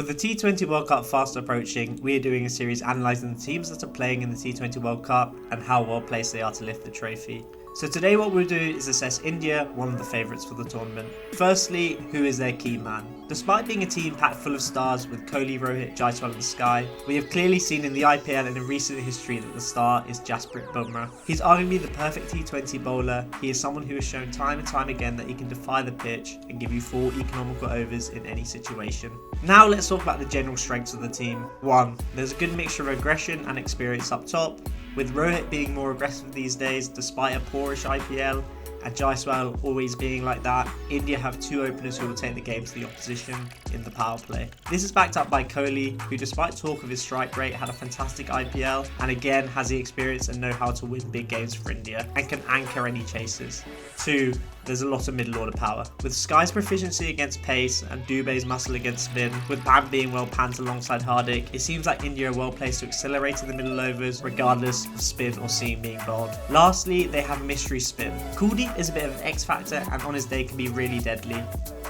With the T20 World Cup fast approaching, we are doing a series analysing the teams that are playing in the T20 World Cup and how well placed they are to lift the trophy. So today what we'll do is assess India, one of the favourites for the tournament. Firstly, who is their key man? Despite being a team packed full of stars with Kohli, Rohit, Jaiswal and Sky, we have clearly seen in the IPL and in recent history that the star is Jasprit Bumrah. He's arguably the perfect T20 bowler. He is someone who has shown time and time again that he can defy the pitch and give you 4 economical overs in any situation. Now let's talk about the general strengths of the team. 1. There's a good mixture of aggression and experience up top, with Rohit being more aggressive these days despite a poorish IPL, and Jaiswal always being like that. India have 2 openers who will take the game to the opposition in the power play. This is backed up by Kohli, who despite talk of his strike rate had a fantastic IPL and again has the experience and know how to win big games for India and can anchor any chasers. 2. There's a lot of middle order power. With Sky's proficiency against pace and Dubé's muscle against spin, with Bam being well panned alongside Hardik, it seems like India are well placed to accelerate in the middle overs regardless of spin or seam being bowled. Lastly, they have mystery spin. Kuldeep is a bit of an X factor and on his day can be really deadly.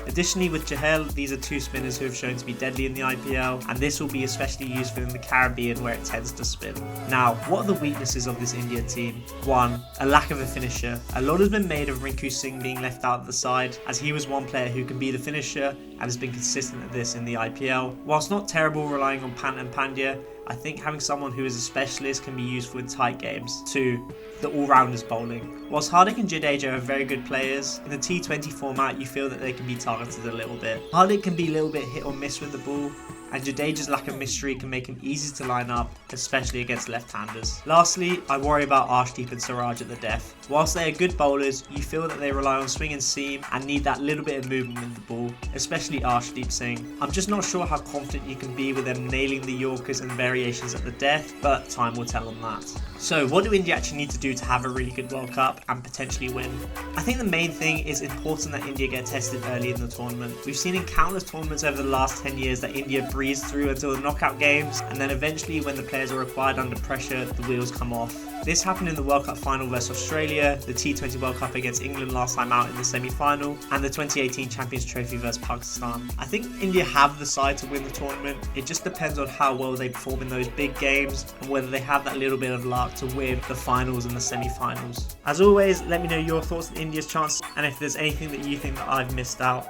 Additionally, with Chahal, these are 2 spinners who have shown to be deadly in the IPL, and this will be especially useful in the Caribbean where it tends to spin. Now, what are the weaknesses of this India team? 1. A lack of a finisher. A lot has been made of Rinku Singh being left out of the side, as he was one player who can be the finisher and has been consistent at this in the IPL. Whilst not terrible relying on Pant and Pandya, I think having someone who is a specialist can be useful in tight games. 2. The all-rounders bowling. Whilst Hardik and Jadeja are very good players, in the T20 format you feel that they can be targeted a little bit. Hardik can be a little bit hit or miss with the ball, and Jadeja's lack of mystery can make him easy to line up, especially against left-handers. Lastly, I worry about Arshdeep and Siraj at the death. Whilst they are good bowlers, you feel that they rely on swing and seam and need that little bit of movement with the ball, especially Arshdeep Singh. I'm just not sure how confident you can be with them nailing the Yorkers and variations at the death, but time will tell on that. So what do India actually need to do to have a really good World Cup and potentially win? I think the main thing is important that India get tested early in the tournament. We've seen in countless tournaments over the last 10 years that India breeze through until the knockout games, and then eventually when the players are required under pressure, the wheels come off. This happened in the World Cup final versus Australia, the T20 World Cup against England last time out in the semi-final, and the 2018 Champions Trophy versus Pakistan. I think India have the side to win the tournament. It just depends on how well they perform in those big games and whether they have that little bit of luck to win the finals and the semi-finals. As always, let me know your thoughts on India's chances and if there's anything that you think that I've missed out.